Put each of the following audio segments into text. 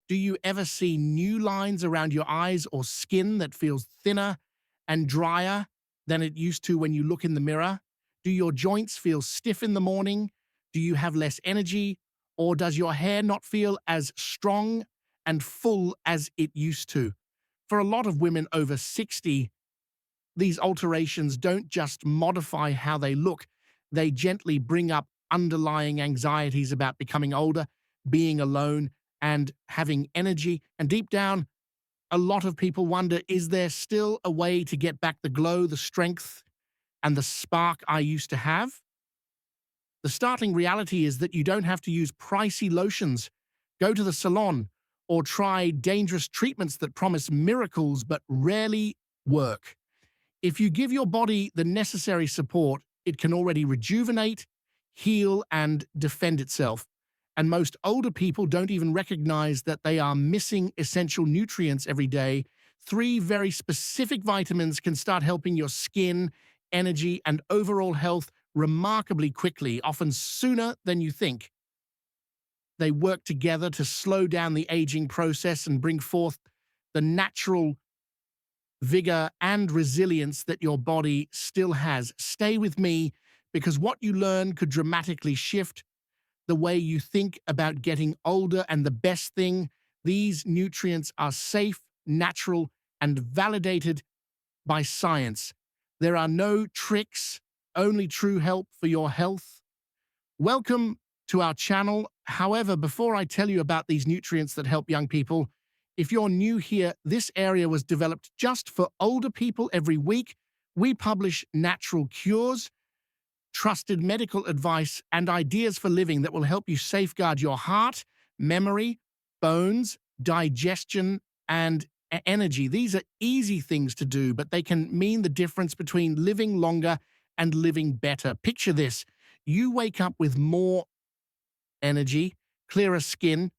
Do you ever see new lines around your eyes or skin that feels thinner and drier than it used to when you look in the mirror? Do your joints feel stiff in the morning? Do you have less energy? Or does your hair not feel as strong and full as it used to? For a lot of women over 60, these alterations don't just modify how they look, they gently bring up underlying anxieties about becoming older, being alone, and having energy. And deep down, a lot of people wonder, is there still a way to get back the glow, the strength, and the spark I used to have? The startling reality is that you don't have to use pricey lotions, go to the salon, or try dangerous treatments that promise miracles but rarely work. If you give your body the necessary support, it can already rejuvenate, heal, and defend itself. And most older people don't even recognize that they are missing essential nutrients every day. Three very specific vitamins can start helping your skin, energy, and overall health remarkably quickly, often sooner than you think. They work together to slow down the aging process and bring forth the natural vigor and resilience that your body still has. Stay with me because what you learn could dramatically shift the way you think about getting older. And the best thing, these nutrients are safe, natural, and validated by science. There are no tricks, only true help for your health. Welcome to our channel. However, before I tell you about these nutrients that help young people, if you're new here, this area was developed just for older people. Every week, we publish natural cures, trusted medical advice, and ideas for living that will help you safeguard your heart, memory, bones, digestion, and energy. These are easy things to do, but they can mean the difference between living longer and living better. Picture this. You wake up with more energy, clearer skin,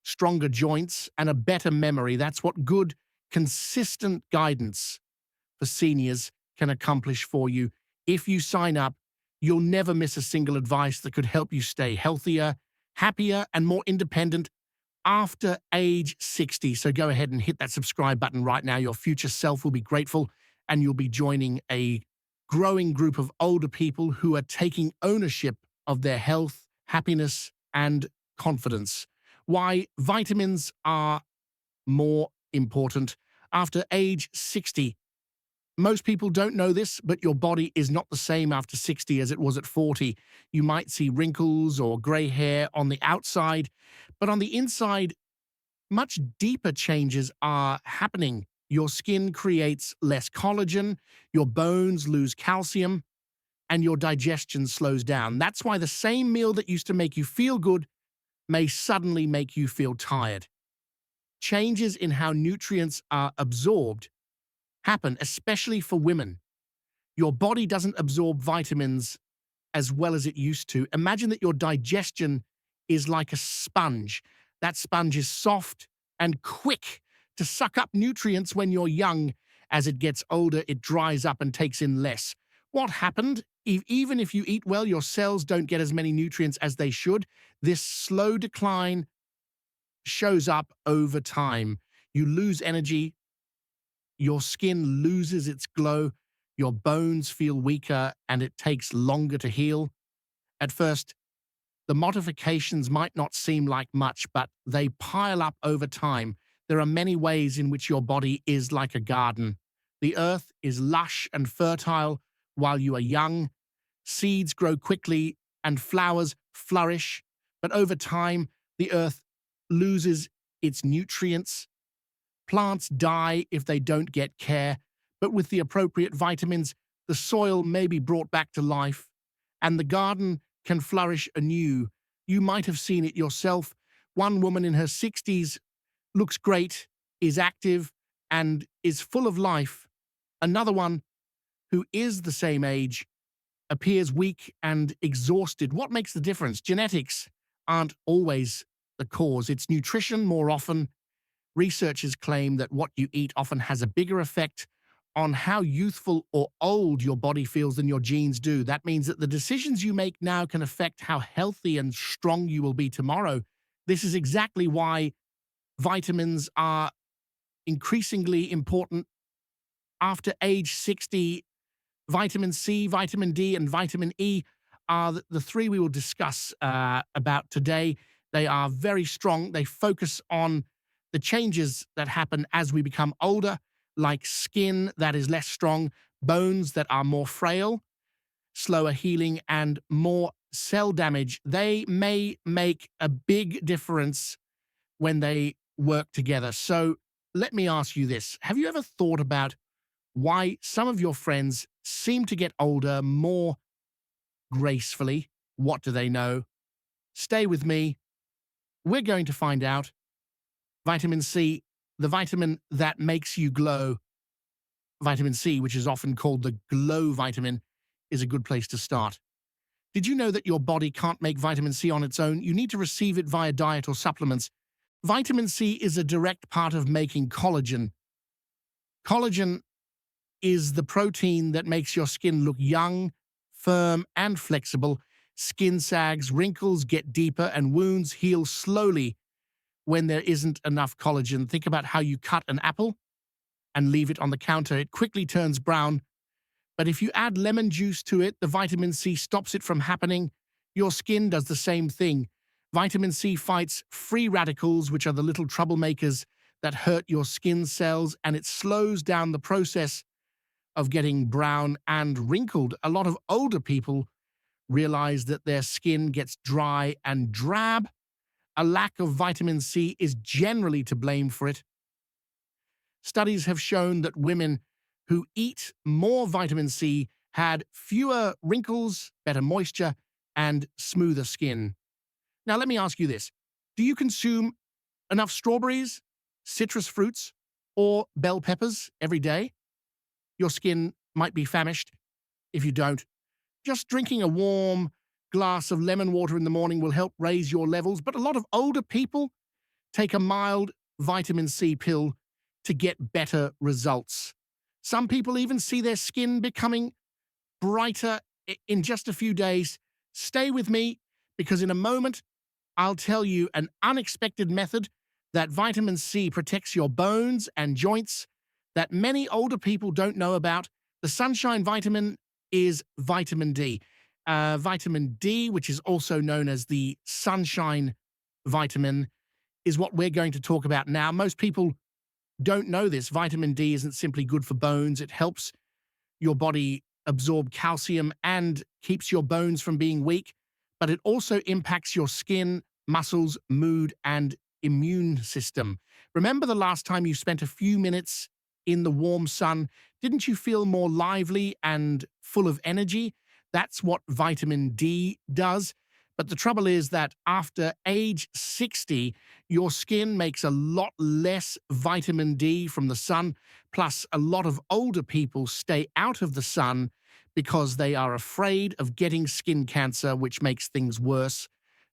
stronger joints, and a better memory. That's what good, consistent guidance for seniors can accomplish for you. If you sign up, you'll never miss a single advice that could help you stay healthier, happier, and more independent after age 60. So go ahead and hit that subscribe button right now. Your future self will be grateful, and you'll be joining a growing group of older people who are taking ownership of their health, happiness, and confidence. Why vitamins are more important after age 60. Most people don't know this, but your body is not the same after 60 as it was at 40. You might see wrinkles or gray hair on the outside, but on the inside, much deeper changes are happening. Your skin creates less collagen, your bones lose calcium, and your digestion slows down. That's why the same meal that used to make you feel good may suddenly make you feel tired. Changes in how nutrients are absorbed happen, especially for women. Your body doesn't absorb vitamins as well as it used to. Imagine that your digestion is like a sponge. That sponge is soft and quick to suck up nutrients when you're young. As it gets older, it dries up and takes in less. What happened? Even if you eat well, your cells don't get as many nutrients as they should. This slow decline shows up over time. You lose energy, your skin loses its glow, your bones feel weaker, and it takes longer to heal. At first, the modifications might not seem like much, but they pile up over time. There are many ways in which your body is like a garden. The earth is lush and fertile while you are young. Seeds grow quickly and flowers flourish, but over time, the earth loses its nutrients. Plants die if they don't get care, but with the appropriate vitamins, the soil may be brought back to life, and the garden can flourish anew. You might have seen it yourself. One woman in her 60s looks great, is active, and is full of life. Another one, who is the same age, appears weak and exhausted. What makes the difference? Genetics aren't always the cause. It's nutrition more often. Researchers claim that what you eat often has a bigger effect on how youthful or old your body feels than your genes do. That means that the decisions you make now can affect how healthy and strong you will be tomorrow. This is exactly why vitamins are increasingly important after age 60. Vitamin C, vitamin D, and vitamin E are the three we will discuss about today. They are very strong. They focus on the changes that happen as we become older, like skin that is less strong, bones that are more frail, slower healing, and more cell damage. They may make a big difference when they work together. So let me ask you this. Have you ever thought about why some of your friends seem to get older more gracefully? What do they know? Stay with me. We're going to find out. Vitamin C, the vitamin that makes you glow. Vitamin C, which is often called the glow vitamin, is a good place to start. Did you know that your body can't make vitamin C on its own? You need to receive it via diet or supplements. Vitamin C is a direct part of making collagen. Collagen is the protein that makes your skin look young, firm, and flexible. Skin sags, wrinkles get deeper, and wounds heal slowly when there isn't enough collagen. Think about how you cut an apple and leave it on the counter. It quickly turns brown. But if you add lemon juice to it, the vitamin C stops it from happening. Your skin does the same thing. Vitamin C fights free radicals, which are the little troublemakers that hurt your skin cells, and it slows down the process of getting brown and wrinkled. A lot of older people realize that their skin gets dry and drab. A lack of vitamin C is generally to blame for it. Studies have shown that women who eat more vitamin C had fewer wrinkles, better moisture, and smoother skin. Now, let me ask you this. Do you consume enough strawberries, citrus fruits, or bell peppers every day? Your skin might be famished if you don't. Just drinking a warm glass of lemon water in the morning will help raise your levels, but a lot of older people take a mild vitamin C pill to get better results. Some people even see their skin becoming brighter in just a few days. Stay with me, because in a moment, I'll tell you an unexpected method that vitamin C protects your bones and joints that many older people don't know about. The sunshine vitamin is vitamin D. Vitamin D, which is also known as the sunshine vitamin, is what we're going to talk about now. Most people don't know this. Vitamin D isn't simply good for bones. It helps your body absorb calcium and keeps your bones from being weak, but it also impacts your skin, muscles, mood, and immune system. Remember the last time you spent a few minutes in the warm sun? Didn't you feel more lively and full of energy? That's what vitamin D does. But the trouble is that after age 60, your skin makes a lot less vitamin D from the sun. Plus, a lot of older people stay out of the sun because they are afraid of getting skin cancer, which makes things worse.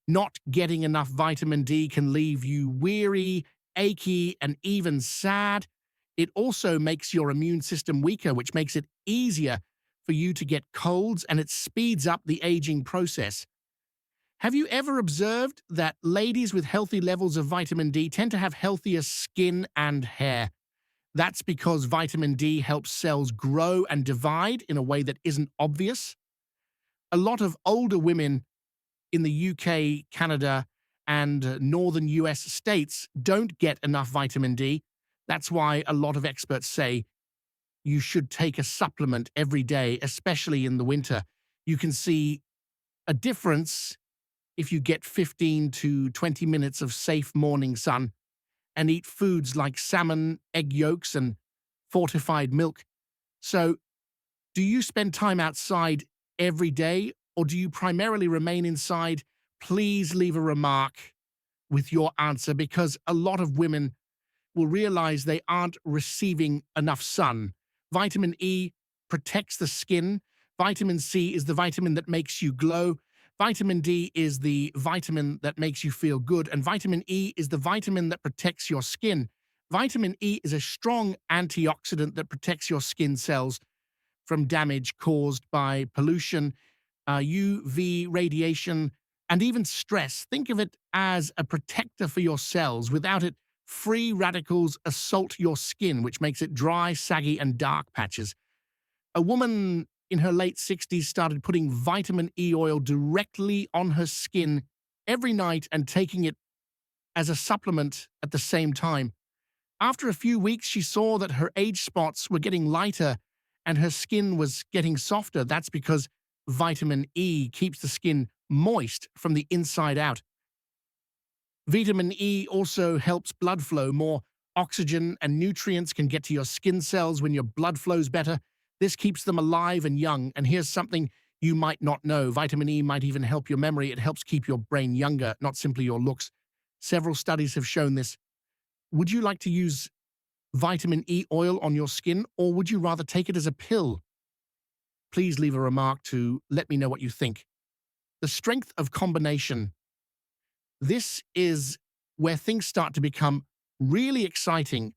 Not getting enough vitamin D can leave you weary, achy, and even sad. It also makes your immune system weaker, which makes it easier for you to get colds, and it speeds up the aging process. Have you ever observed that ladies with healthy levels of vitamin D tend to have healthier skin and hair? That's because vitamin D helps cells grow and divide in a way that isn't obvious. A lot of older women in the UK, Canada, and northern US states don't get enough vitamin D. That's why a lot of experts say you should take a supplement every day, especially in the winter. You can see a difference if you get 15 to 20 minutes of safe morning sun and eat foods like salmon, egg yolks, and fortified milk. So, do you spend time outside every day, or do you primarily remain inside? Please leave a remark with your answer, because a lot of women will realize they aren't receiving enough sun. Vitamin E protects the skin. Vitamin C is the vitamin that makes you glow. Vitamin D is the vitamin that makes you feel good. And vitamin E is the vitamin that protects your skin. Vitamin E is a strong antioxidant that protects your skin cells from damage caused by pollution, UV radiation, and even stress. Think of it as a protector for your cells. Without it, Free radicals assault your skin, which makes it dry, saggy, and dark patches. A woman in her late 60s started putting vitamin E oil directly on her skin every night and taking it as a supplement at the same time. After a few weeks, she saw that her age spots were getting lighter and her skin was getting softer. That's because vitamin E keeps the skin moist from the inside out. Vitamin E also helps blood flow. More oxygen and nutrients can get to your skin cells when your blood flows better. This keeps them alive and young. And here's something you might not know. Vitamin E might even help your memory. It helps keep your brain younger, not simply your looks. Several studies have shown this. Would you like to use vitamin E oil on your skin, or would you rather take it as a pill? Please leave a remark to let me know what you think. The strength of combination. This is where things start to become really exciting.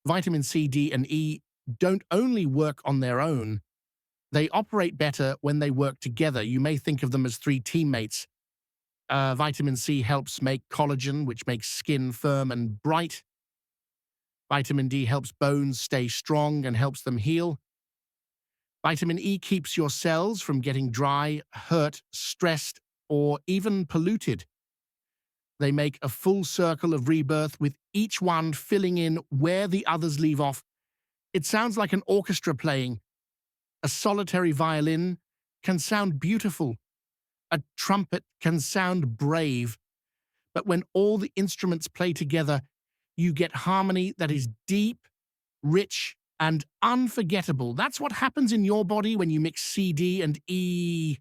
Vitamin C, D, and E don't only work on their own, they operate better when they work together. You may think of them as three teammates. Vitamin C helps make collagen, which makes skin firm and bright. Vitamin D helps bones stay strong and helps them heal. Vitamin E keeps your cells from getting dry, hurt, stressed, or even polluted. They make a full circle of rebirth, with each one filling in where the others leave off. It sounds like an orchestra playing. A solitary violin can sound beautiful. A trumpet can sound brave. But when all the instruments play together, you get harmony that is deep, rich, and unforgettable. That's what happens in your body when you mix C, D, and E.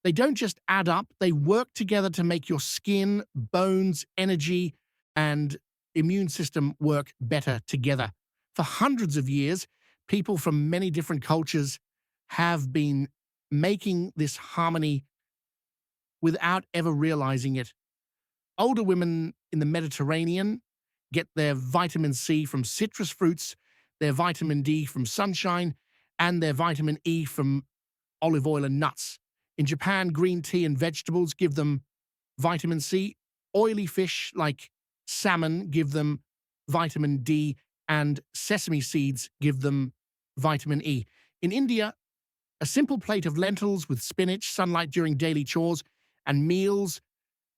They don't just add up, they work together to make your skin, bones, energy, and immune system work better together. For hundreds of years, people from many different cultures have been making this harmony without ever realizing it. Older women in the Mediterranean get their vitamin C from citrus fruits, their vitamin D from sunshine, and their vitamin E from olive oil and nuts. In Japan, green tea and vegetables give them vitamin C. Oily fish like salmon give them vitamin D, and sesame seeds give them vitamin E. In India, a simple plate of lentils with spinach, sunlight during daily chores, and meals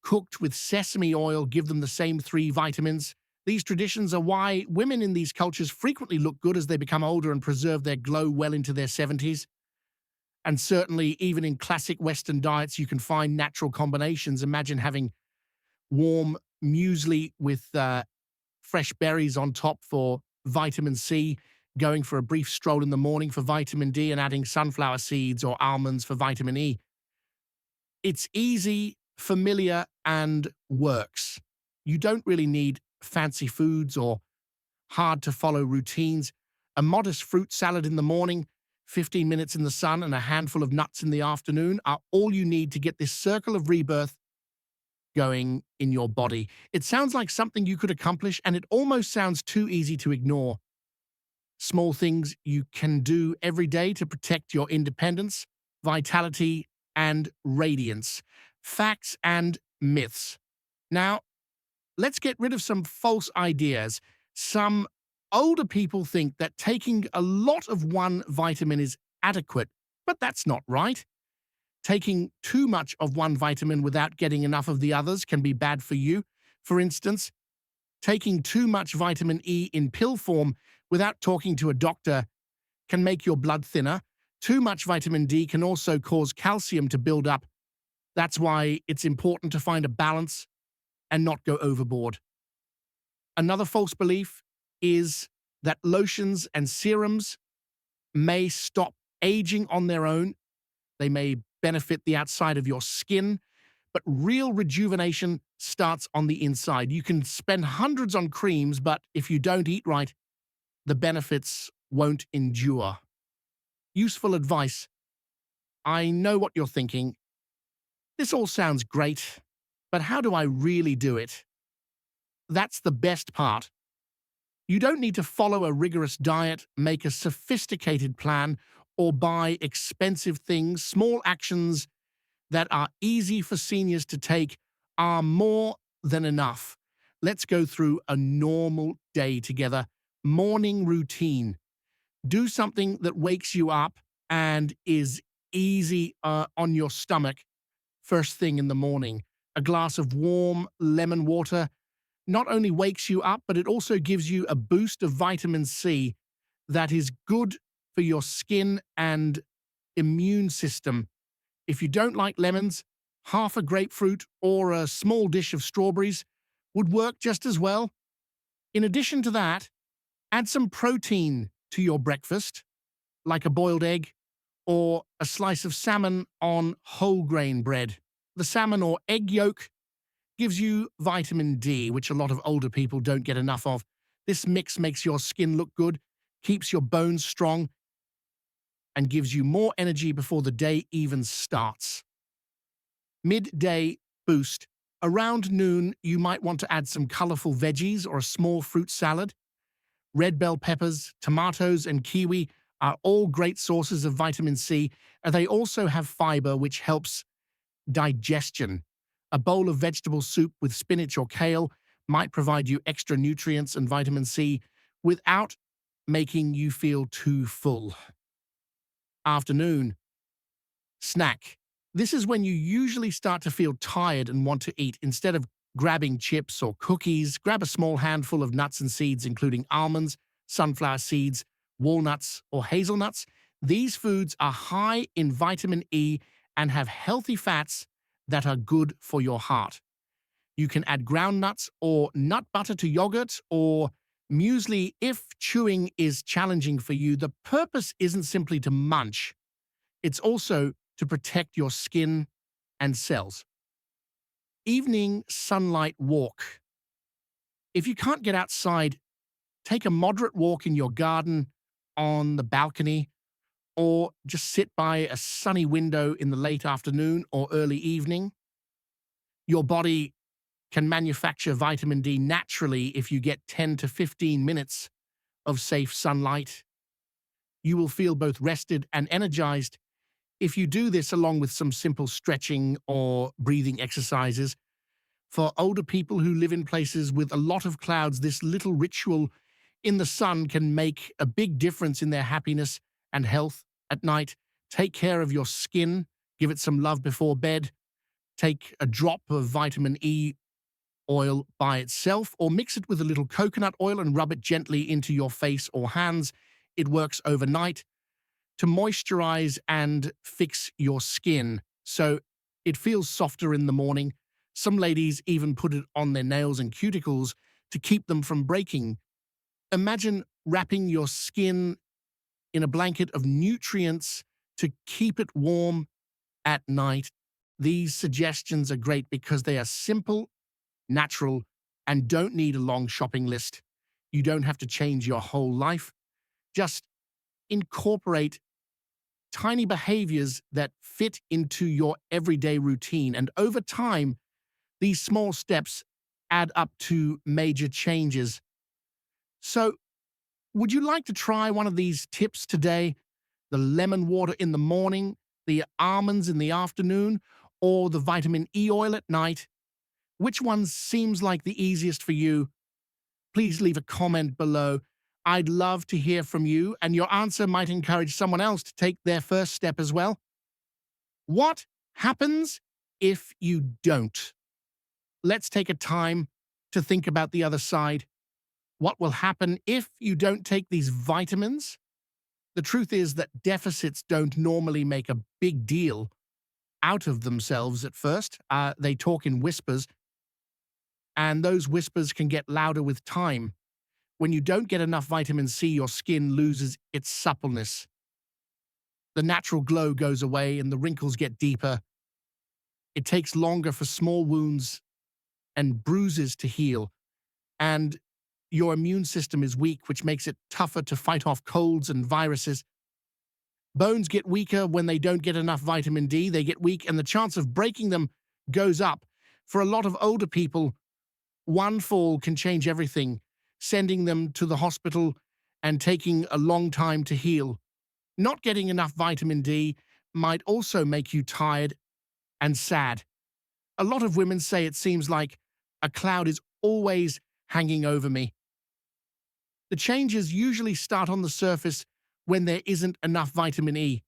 cooked with sesame oil give them the same three vitamins. These traditions are why women in these cultures frequently look good as they become older and preserve their glow well into their 70s. And certainly, even in classic Western diets, you can find natural combinations. Imagine having warm muesli with fresh berries on top for vitamin C, going for a brief stroll in the morning for vitamin D, and adding sunflower seeds or almonds for vitamin E. It's easy, familiar, and works. You don't really need fancy foods or hard-to-follow routines. A modest fruit salad in the morning, 15 minutes in the sun, and a handful of nuts in the afternoon are all you need to get this circle of rebirth going in your body. It sounds like something you could accomplish, and it almost sounds too easy to ignore. Small things you can do every day to protect your independence, vitality, and radiance. Facts and myths. Now, let's get rid of some false ideas. Some older people think that taking a lot of one vitamin is adequate, but that's not right. Taking too much of one vitamin without getting enough of the others can be bad for you. For instance, taking too much vitamin E in pill form without talking to a doctor can make your blood thinner. Too much vitamin D can also cause calcium to build up. That's why it's important to find a balance and not go overboard. Another false belief is that lotions and serums may stop aging on their own. They may benefit the outside of your skin, but real rejuvenation starts on the inside. You can spend hundreds on creams, but if you don't eat right, the benefits won't endure. Useful advice. I know what you're thinking. This all sounds great, but how do I really do it? That's the best part. You don't need to follow a rigorous diet, make a sophisticated plan, or buy expensive things. Small actions that are easy for seniors to take are more than enough. Let's go through a normal day together. Morning routine. Do something that wakes you up and is easy on your stomach first thing in the morning. A glass of warm lemon water not only wakes you up, but it also gives you a boost of vitamin C that is good for your skin and immune system. If you don't like lemons, half a grapefruit or a small dish of strawberries would work just as well. In addition to that, add some protein to your breakfast, like a boiled egg or a slice of salmon on whole grain bread. The salmon or egg yolk gives you vitamin D, which a lot of older people don't get enough of. This mix makes your skin look good, keeps your bones strong, and gives you more energy before the day even starts. Midday boost. Around noon, you might want to add some colorful veggies or a small fruit salad. Red bell peppers, tomatoes, and kiwi are all great sources of vitamin C, and they also have fiber, which helps digestion. A bowl of vegetable soup with spinach or kale might provide you extra nutrients and vitamin C without making you feel too full. Afternoon. Snack. This is when you usually start to feel tired and want to eat. Instead of grabbing chips or cookies, grab a small handful of nuts and seeds, including almonds, sunflower seeds, walnuts, or hazelnuts. These foods are high in vitamin E and have healthy fats that are good for your heart. You can add ground nuts or nut butter to yogurt or muesli if chewing is challenging for you. The purpose isn't simply to munch, it's also to protect your skin and cells. Evening sunlight walk. If you can't get outside, take a moderate walk in your garden, on the balcony, or just sit by a sunny window in the late afternoon or early evening. Your body can manufacture vitamin D naturally if you get 10 to 15 minutes of safe sunlight. You will feel both rested and energized if you do this along with some simple stretching or breathing exercises. For older people who live in places with a lot of clouds, this little ritual in the sun can make a big difference in their happiness and health at night. Take care of your skin, give it some love before bed. Take a drop of vitamin E oil by itself or mix it with a little coconut oil and rub it gently into your face or hands. It works overnight to moisturize and fix your skin so it feels softer in the morning. Some ladies even put it on their nails and cuticles to keep them from breaking. Imagine wrapping your skin in a blanket of nutrients to keep it warm at night. These suggestions are great because they are simple, natural, and don't need a long shopping list. You don't have to change your whole life. Just incorporate tiny behaviors that fit into your everyday routine. And over time, these small steps add up to major changes. So, would you like to try one of these tips today? The lemon water in the morning, the almonds in the afternoon, or the vitamin E oil at night? Which one seems like the easiest for you? Please leave a comment below. I'd love to hear from you, and your answer might encourage someone else to take their first step as well. What happens if you don't? Let's take a time to think about the other side. What will happen if you don't take these vitamins? The truth is that deficits don't normally make a big deal out of themselves at first. They talk in whispers, and those whispers can get louder with time. When you don't get enough vitamin C, your skin loses its suppleness. The natural glow goes away and the wrinkles get deeper. It takes longer for small wounds and bruises to heal, and your immune system is weak, which makes it tougher to fight off colds and viruses. Bones get weaker when they don't get enough vitamin D. They get weak, and the chance of breaking them goes up. For a lot of older people, one fall can change everything, sending them to the hospital and taking a long time to heal. Not getting enough vitamin D might also make you tired and sad. A lot of women say it seems like a cloud is always hanging over me. The changes usually start on the surface when there isn't enough vitamin E.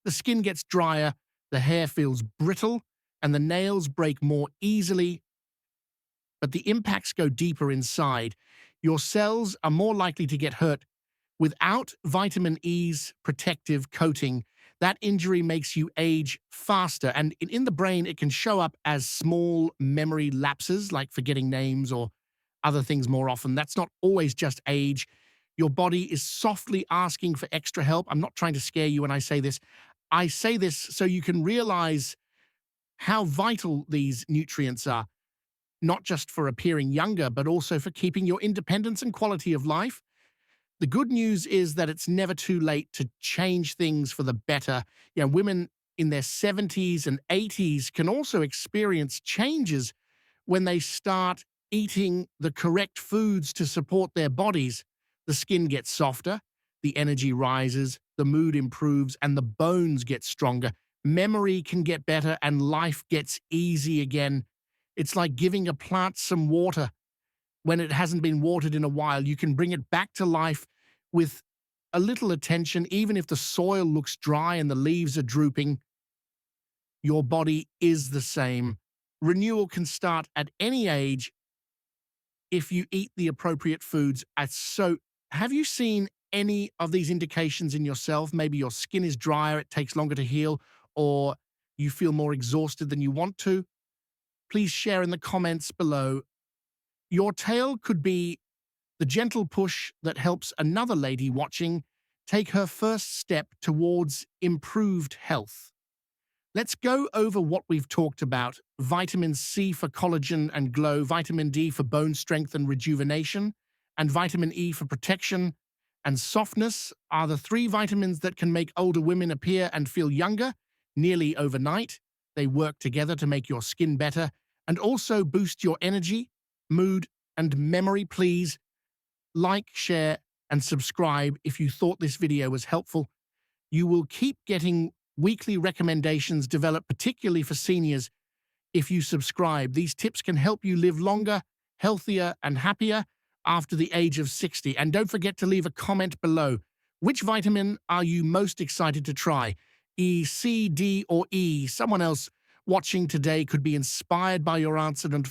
The skin gets drier, the hair feels brittle, and the nails break more easily, but the impacts go deeper inside. Your cells are more likely to get hurt. Without vitamin E's protective coating, that injury makes you age faster, and in the brain, it can show up as small memory lapses, like forgetting names or other things more often. That's not always just age. Your body is softly asking for extra help. I'm not trying to scare you when I say this. I say this so you can realize how vital these nutrients are, not just for appearing younger, but also for keeping your independence and quality of life. The good news is that it's never too late to change things for the better. Women in their 70s and 80s can also experience changes when they start eating the correct foods to support their bodies. The skin gets softer, the energy rises, the mood improves, and the bones get stronger. Memory can get better, and life gets easy again. It's like giving a plant some water when it hasn't been watered in a while. You can bring it back to life with a little attention, even if the soil looks dry and the leaves are drooping. Your body is the same. Renewal can start at any age if you eat the appropriate foods. So, have you seen any of these indications in yourself? Maybe your skin is drier, it takes longer to heal, or you feel more exhausted than you want to? Please share in the comments below. Your tale could be the gentle push that helps another lady watching take her first step towards improved health. Let's go over what we've talked about. Vitamin C for collagen and glow, vitamin D for bone strength and rejuvenation, and vitamin E for protection and softness are the three vitamins that can make older women appear and feel younger nearly overnight. They work together to make your skin better and also boost your energy, mood, and memory. Please like, share, and subscribe if you thought this video was helpful. You will keep getting weekly recommendations developed particularly for seniors if you subscribe. These tips can help you live longer, healthier, and happier after the age of 60. And don't forget to leave a comment below. Which vitamin are you most excited to try? E, C, D, or E? Someone else watching today could be inspired by your answer and